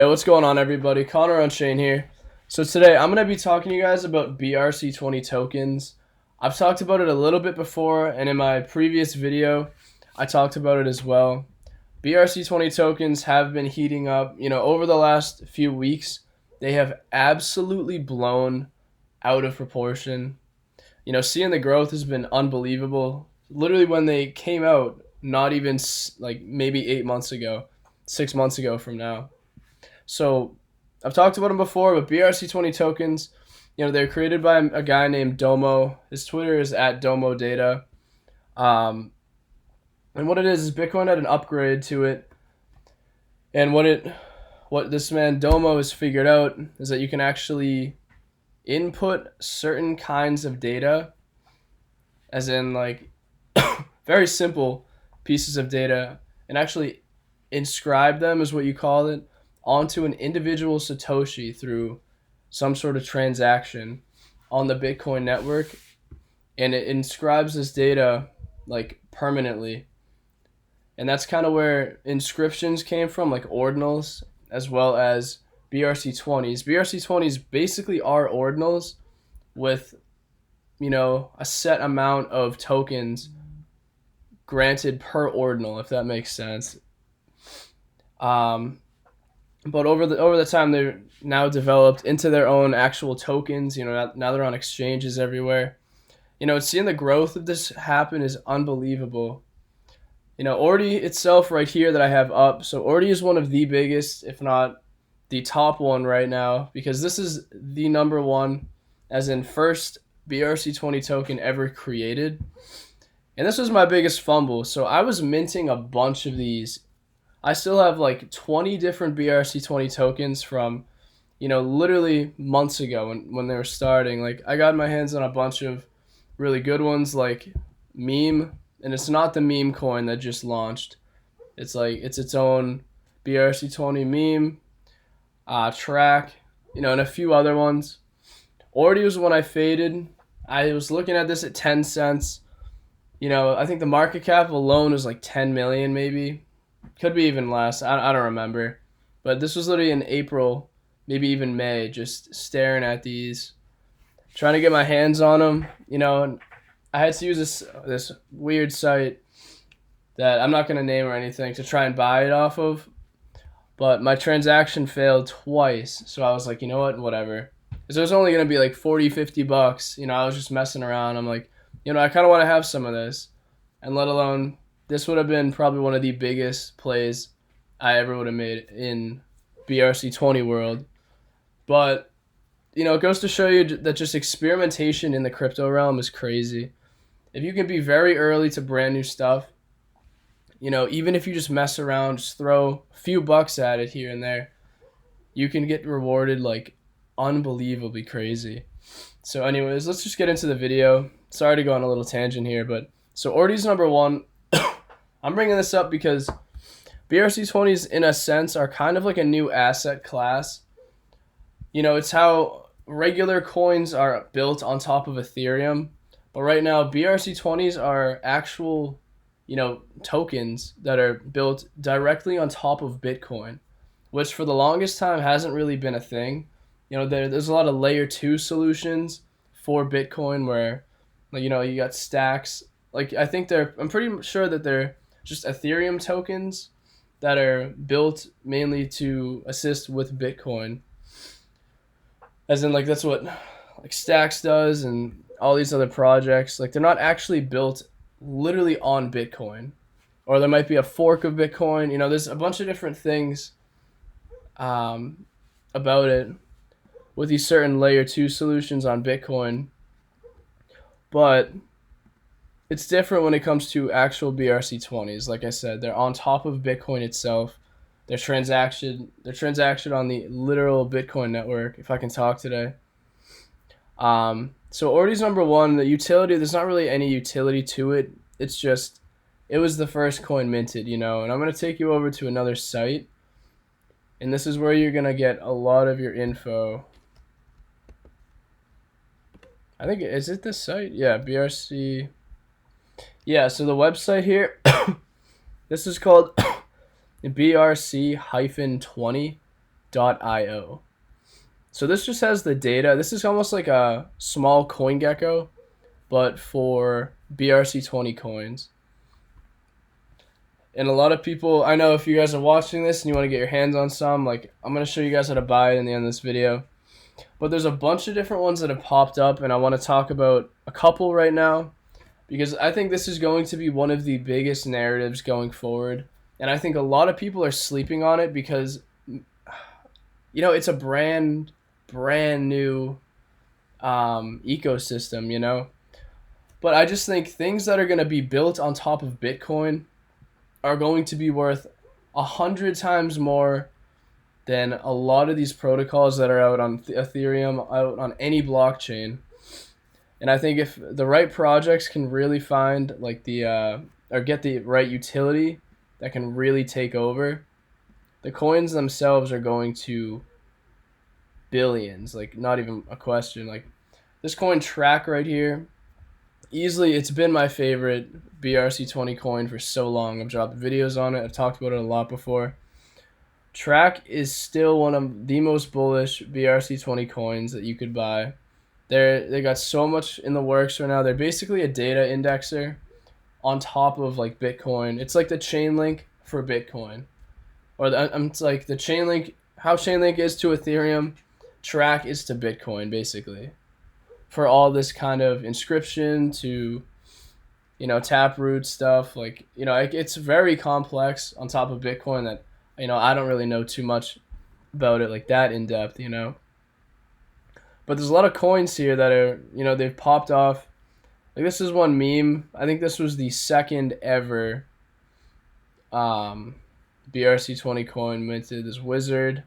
Hey, what's going on, everybody? Connor Unchained here. So today I'm gonna be talking to you guys about BRC20 tokens. I've talked about it a little bit before, and in my previous video, I talked about it as well. BRC20 tokens have been heating up. Over the last few weeks, they have absolutely blown out of proportion. Seeing the growth has been unbelievable. Literally, when they came out, not even like maybe 8 months ago, 6 months ago from now. So I've talked about them before, but BRC20 tokens, they're created by a guy named Domo. His Twitter is at Domo Data. Um, and what it is Bitcoin had an upgrade to it. And what this man Domo has figured out is that you can actually input certain kinds of data, as in like very simple pieces of data, and actually inscribe them, is what you call it, onto an individual Satoshi through some sort of transaction on the Bitcoin network, and it inscribes this data like permanently. And that's kind of where inscriptions came from, like ordinals, as well as BRC20s. BRC20s basically are ordinals with, a set amount of tokens granted per ordinal, if that makes sense. But over the time, they're now developed into their own actual tokens. Now they're on exchanges everywhere. Seeing the growth of this happen is unbelievable. Ordi itself right here that I have up. So Ordi is one of the biggest, if not the top one right now, because this is the number one, as in first BRC20 token ever created. And this was my biggest fumble. So I was minting a bunch of these. I still have like 20 different BRC20 tokens from, literally months ago when they were starting. Like, I got my hands on a bunch of really good ones, like Meme. And it's not the meme coin that just launched. It's its own BRC20 meme, track, and a few other ones. Ordi was when I faded. I was looking at this at 10 cents. I think the market cap alone was like 10 million maybe. Could be even less. I don't remember. But this was literally in April, maybe even May, just staring at these, trying to get my hands on them, and I had to use this weird site that I'm not going to name or anything to try and buy it off of. But my transaction failed twice. So I was like, you know what, whatever. Because it was only going to be like 40, $50. I was just messing around. I'm like, I kind of want to have some of this. And let alone, this would have been probably one of the biggest plays I ever would have made in BRC20 world. But, it goes to show you that just experimentation in the crypto realm is crazy. If you can be very early to brand new stuff, even if you just mess around, just throw a few bucks at it here and there, you can get rewarded like unbelievably crazy. So anyways, let's just get into the video. Sorry to go on a little tangent here, but so Ordi's number one. I'm bringing this up because BRC20s, in a sense, are kind of like a new asset class. It's how regular coins are built on top of Ethereum. But right now, BRC20s are actual, tokens that are built directly on top of Bitcoin, which for the longest time hasn't really been a thing. There's a lot of layer 2 solutions for Bitcoin where, you got stacks. I'm pretty sure that they're just Ethereum tokens that are built mainly to assist with Bitcoin. As in, that's what Stacks does and all these other projects. They're not actually built literally on Bitcoin. Or there might be a fork of Bitcoin. There's a bunch of different things about it with these certain layer 2 solutions on Bitcoin. But it's different when it comes to actual BRC20s. Like I said, they're on top of Bitcoin itself. They're transacted on the literal Bitcoin network, if I can talk today. So Ordi's number one. The utility, there's not really any utility to it. It's just, it was the first coin minted, and I'm going to take you over to another site. And this is where you're going to get a lot of your info. I think, is it this site? Yeah, BRC. Yeah, so the website here, this is called BRC-20. BRC-20'S.io. So this just has the data. This is almost like a small CoinGecko, but for BRC20 coins. And a lot of people, I know if you guys are watching this and you want to get your hands on some, like I'm going to show you guys how to buy it in the end of this video. But there's a bunch of different ones that have popped up, and I want to talk about a couple right now because I think this is going to be one of the biggest narratives going forward. And I think a lot of people are sleeping on it because, it's a brand new ecosystem, But I just think things that are going to be built on top of Bitcoin are going to be worth 100 times more than a lot of these protocols that are out on Ethereum, out on any blockchain. And I think if the right projects can really find like or get the right utility that can really take over, the coins themselves are going to billions, like not even a question. Like this coin Track right here, easily it's been my favorite BRC20 coin for so long. I've dropped videos on it. I've talked about it a lot before. Track is still one of the most bullish BRC20 coins that you could buy. They got so much in the works right now. They're basically a data indexer on top of like Bitcoin. It's like the Chainlink for Bitcoin, or it's like the Chainlink. How Chainlink is to Ethereum, Track is to Bitcoin basically. For all this kind of inscription to, taproot stuff, like it's very complex on top of Bitcoin that I don't really know too much about it like that in depth, But there's a lot of coins here that are, they've popped off. Like this is one meme. I think this was the second ever BRC20 coin minted. This wizard.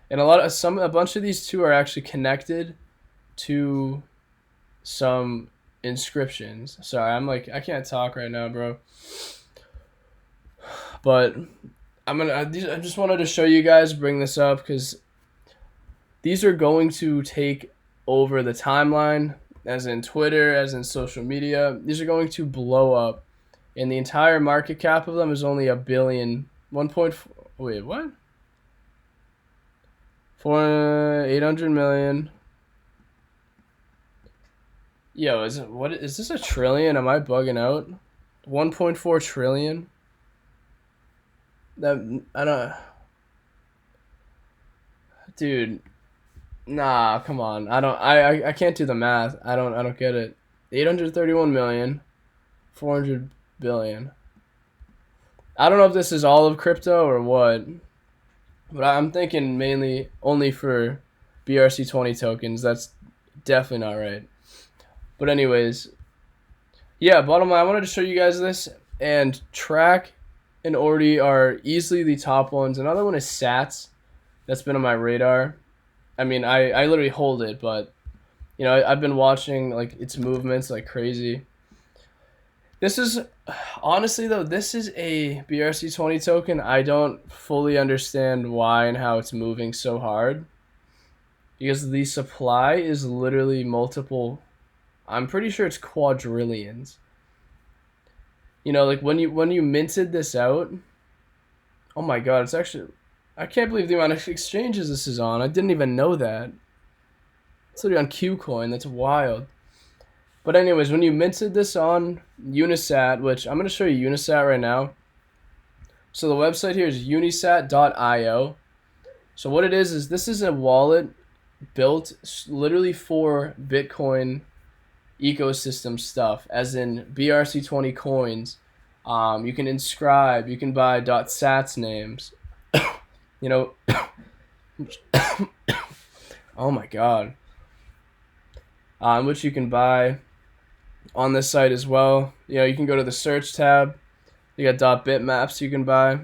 And a bunch of these two are actually connected to some inscriptions. Sorry, I can't talk right now, bro. But I just wanted to show you guys, bring this up because these are going to take over the timeline, as in Twitter, as in social media. These are going to blow up, and the entire market cap of them is only $1 billion. Wait, what? 800 million. Yo, is this a trillion? Am I bugging out? 1.4 trillion. I don't. Dude, nah, come on. I can't do the math. I don't get it. 831 million, 400 billion. I don't know if this is all of crypto or what, but I'm thinking mainly only for BRC20 tokens. That's definitely not right. But anyways, yeah, bottom line, I wanted to show you guys this, and Track and Ordi are easily the top ones. Another one is Sats. That's been on my radar. I mean, I literally hold it, but I've been watching like its movements like crazy. This is honestly though, this is a BRC20 token. I don't fully understand why and how it's moving so hard, because the supply is literally multiple. I'm pretty sure it's quadrillions. Like when you minted this out, oh my god, it's actually, I can't believe the amount of exchanges this is on. I didn't even know that. It's literally on KuCoin. That's wild. But anyways, when you minted this on Unisat, which I'm going to show you Unisat right now. So the website here is unisat.io. So what it is this is a wallet built literally for Bitcoin ecosystem stuff, as in BRC20 coins. You can inscribe, you can buy .sats names. Oh my god. Which you can buy on this site as well. You can go to the search tab. You got .bitmaps you can buy.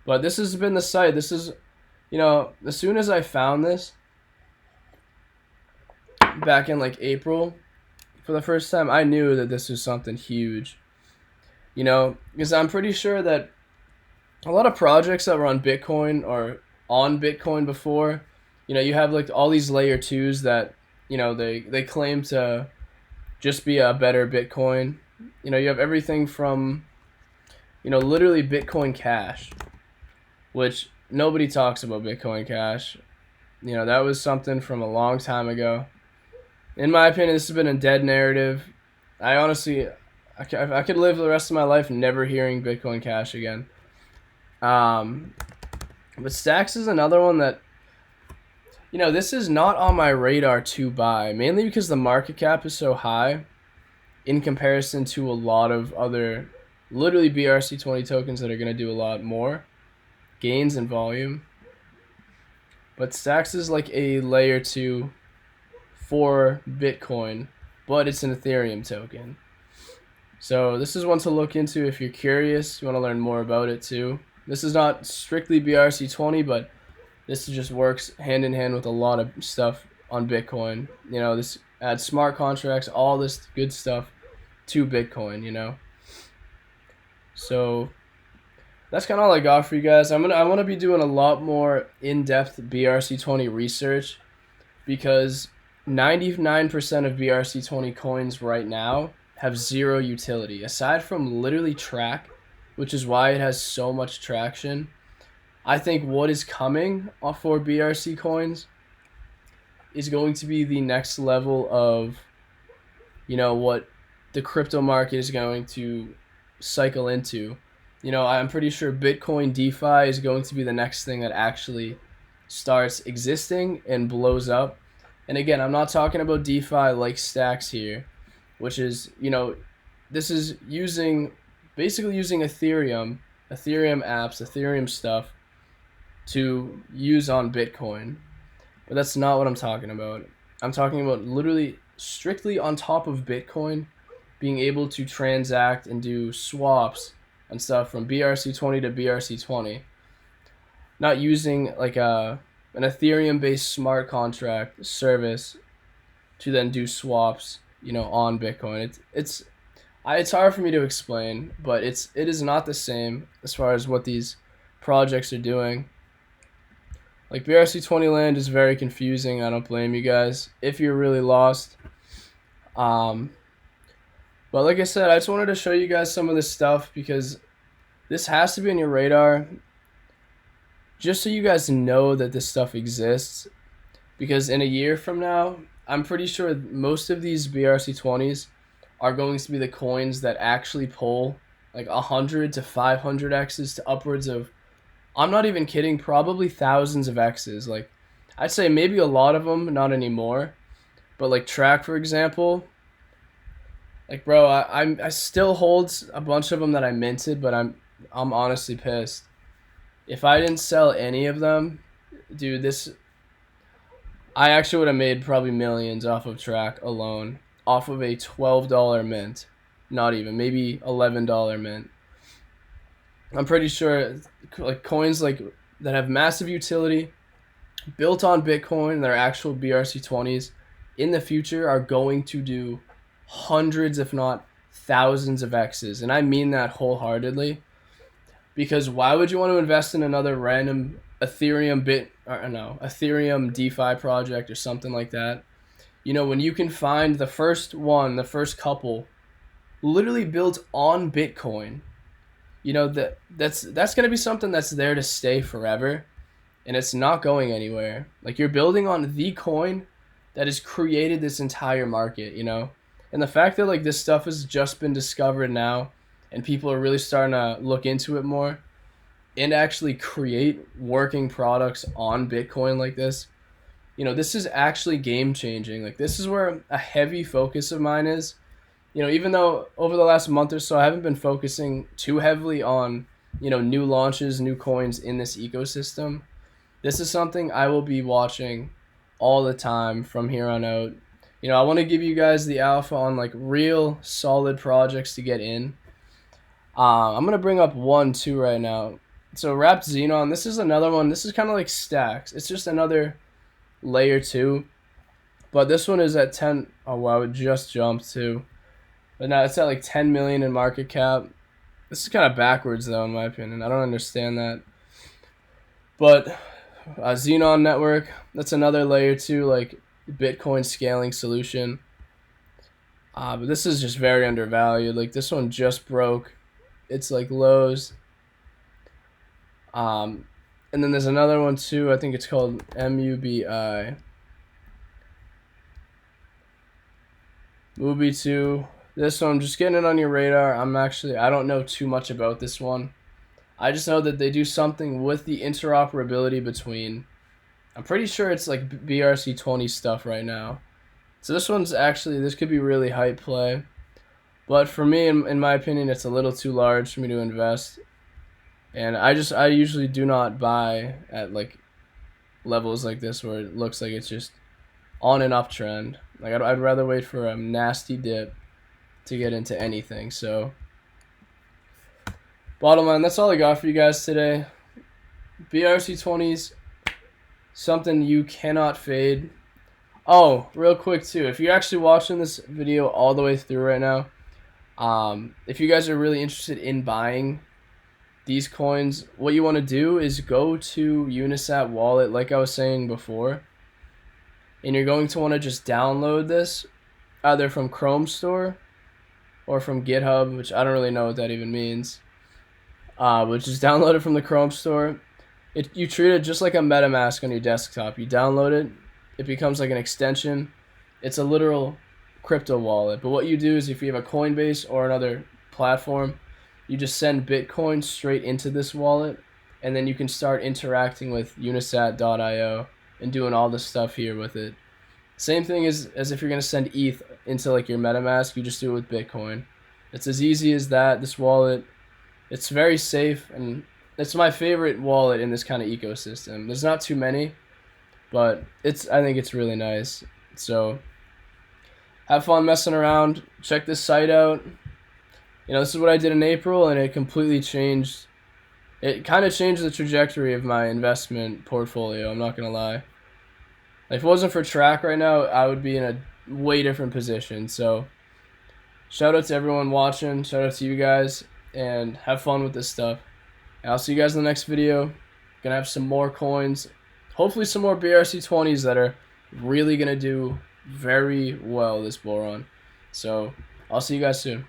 But this has been the site. This is, as soon as I found this back in like April for the first time, I knew that this was something huge. Because I'm pretty sure that a lot of projects that were on Bitcoin or on Bitcoin before, you have like all these layer 2s that, they claim to just be a better Bitcoin. You have everything from, literally Bitcoin Cash. which nobody talks about Bitcoin Cash. That was something from a long time ago. In my opinion, this has been a dead narrative. I honestly, I could live the rest of my life never hearing Bitcoin Cash again. But Stacks is another one that, this is not on my radar to buy, mainly because the market cap is so high in comparison to a lot of other, literally BRC-20 tokens that are going to do a lot more gains in volume. But Stacks is like a layer 2 for Bitcoin, but it's an Ethereum token. So this is one to look into if you're curious, you want to learn more about it too. This is not strictly BRC-20, but this just works hand in hand with a lot of stuff on Bitcoin. This adds smart contracts, all this good stuff to Bitcoin, So that's kind of all I got for you guys. I want to be doing a lot more in-depth BRC-20 research because 99% of BRC-20 coins right now have zero utility aside from literally track, which is why it has so much traction. I think what is coming for BRC coins is going to be the next level of, what the crypto market is going to cycle into. I'm pretty sure Bitcoin DeFi is going to be the next thing that actually starts existing and blows up. And again, I'm not talking about DeFi like Stacks here, which is, this is basically using Ethereum apps, Ethereum stuff to use on Bitcoin. But that's not what I'm talking about. I'm talking about literally strictly on top of Bitcoin, being able to transact and do swaps and stuff from BRC-20 to BRC-20. Not using like an Ethereum-based smart contract service to then do swaps, on Bitcoin. It's hard for me to explain, but it is not the same as far as what these projects are doing. Like BRC-20 land is very confusing. I don't blame you guys if you're really lost. But like I said, I just wanted to show you guys some of this stuff because this has to be on your radar just so you guys know that this stuff exists. Because in a year from now, I'm pretty sure most of these BRC-20s are going to be the coins that actually pull like 100 to 500 X's to upwards of, I'm not even kidding, probably thousands of X's. Like, I'd say maybe a lot of them, not anymore. But like Track, for example, like bro, I still hold a bunch of them that I minted, but I'm honestly pissed. If I didn't sell any of them, dude, I actually would have made probably millions off of Track alone, off of a $12 mint, not even, maybe $11 mint. I'm pretty sure like coins like that have massive utility, built on Bitcoin, their actual BRC-20s, in the future are going to do hundreds, if not thousands of X's. And I mean that wholeheartedly. Because why would you want to invest in another random Ethereum DeFi project or something like that? When you can find the first couple literally built on Bitcoin, that's going to be something that's there to stay forever. And it's not going anywhere. Like, you're building on the coin that has created this entire market, And the fact that like this stuff has just been discovered now and people are really starting to look into it more and actually create working products on Bitcoin like this, this is actually game changing. Like, this is where a heavy focus of mine is. Even though over the last month or so I haven't been focusing too heavily on, new launches, new coins in this ecosystem, this is something I will be watching all the time from here on out. I want to give you guys the alpha on like real solid projects to get in. I'm going to bring up 1-2 right now. So Wrapped Xenon, this is another one. This is kind of like Stacks. It's just another layer 2. But this one is at 10. Oh, wow, it just jumped too. But now it's at like 10 million in market cap. This is kind of backwards though, in my opinion. I don't understand that. But Xenon Network, that's another layer 2, like Bitcoin scaling solution. But this is just very undervalued. Like, this one just broke. It's like lows. And then there's another one too. I think it's called MUBI. Mubi 2. This one, just getting it on your radar. I don't know too much about this one. I just know that they do something with the interoperability between. I'm pretty sure it's like BRC-20 stuff right now. So this could be really hype play. But for me, in my opinion, it's a little too large for me to invest. And I usually do not buy at like levels like this where it looks like it's just on and uptrend. Like I'd rather wait for a nasty dip to get into anything. So bottom line, that's all I got for you guys today. BRC-20's something you cannot fade. Oh, real quick too, if you're actually watching this video all the way through right now, if you guys are really interested in buying these coins, what you want to do is go to Unisat wallet, like I was saying before, and you're going to want to just download this either from Chrome Store or from GitHub, which I don't really know what that even means. But just download it from the Chrome Store. You treat it just like a MetaMask on your desktop. You download it, it becomes like an extension. It's a literal crypto wallet. But what you do is if you have a Coinbase or another platform, you just send Bitcoin straight into this wallet, and then you can start interacting with unisat.io and doing all this stuff here with it. Same thing as if you're going to send ETH into like your MetaMask, you just do it with Bitcoin. It's as easy as that. This wallet, it's very safe, and it's my favorite wallet in this kind of ecosystem. There's not too many, but I think it's really nice. So have fun messing around. Check this site out. This is what I did in April, and it completely changed. It kind of changed the trajectory of my investment portfolio. I'm not going to lie. If it wasn't for Track right now, I would be in a way different position. So shout out to everyone watching. Shout out to you guys, and have fun with this stuff. And I'll see you guys in the next video. Gonna have some more coins. Hopefully some more BRC-20's that are really going to do very well this bull run. So I'll see you guys soon.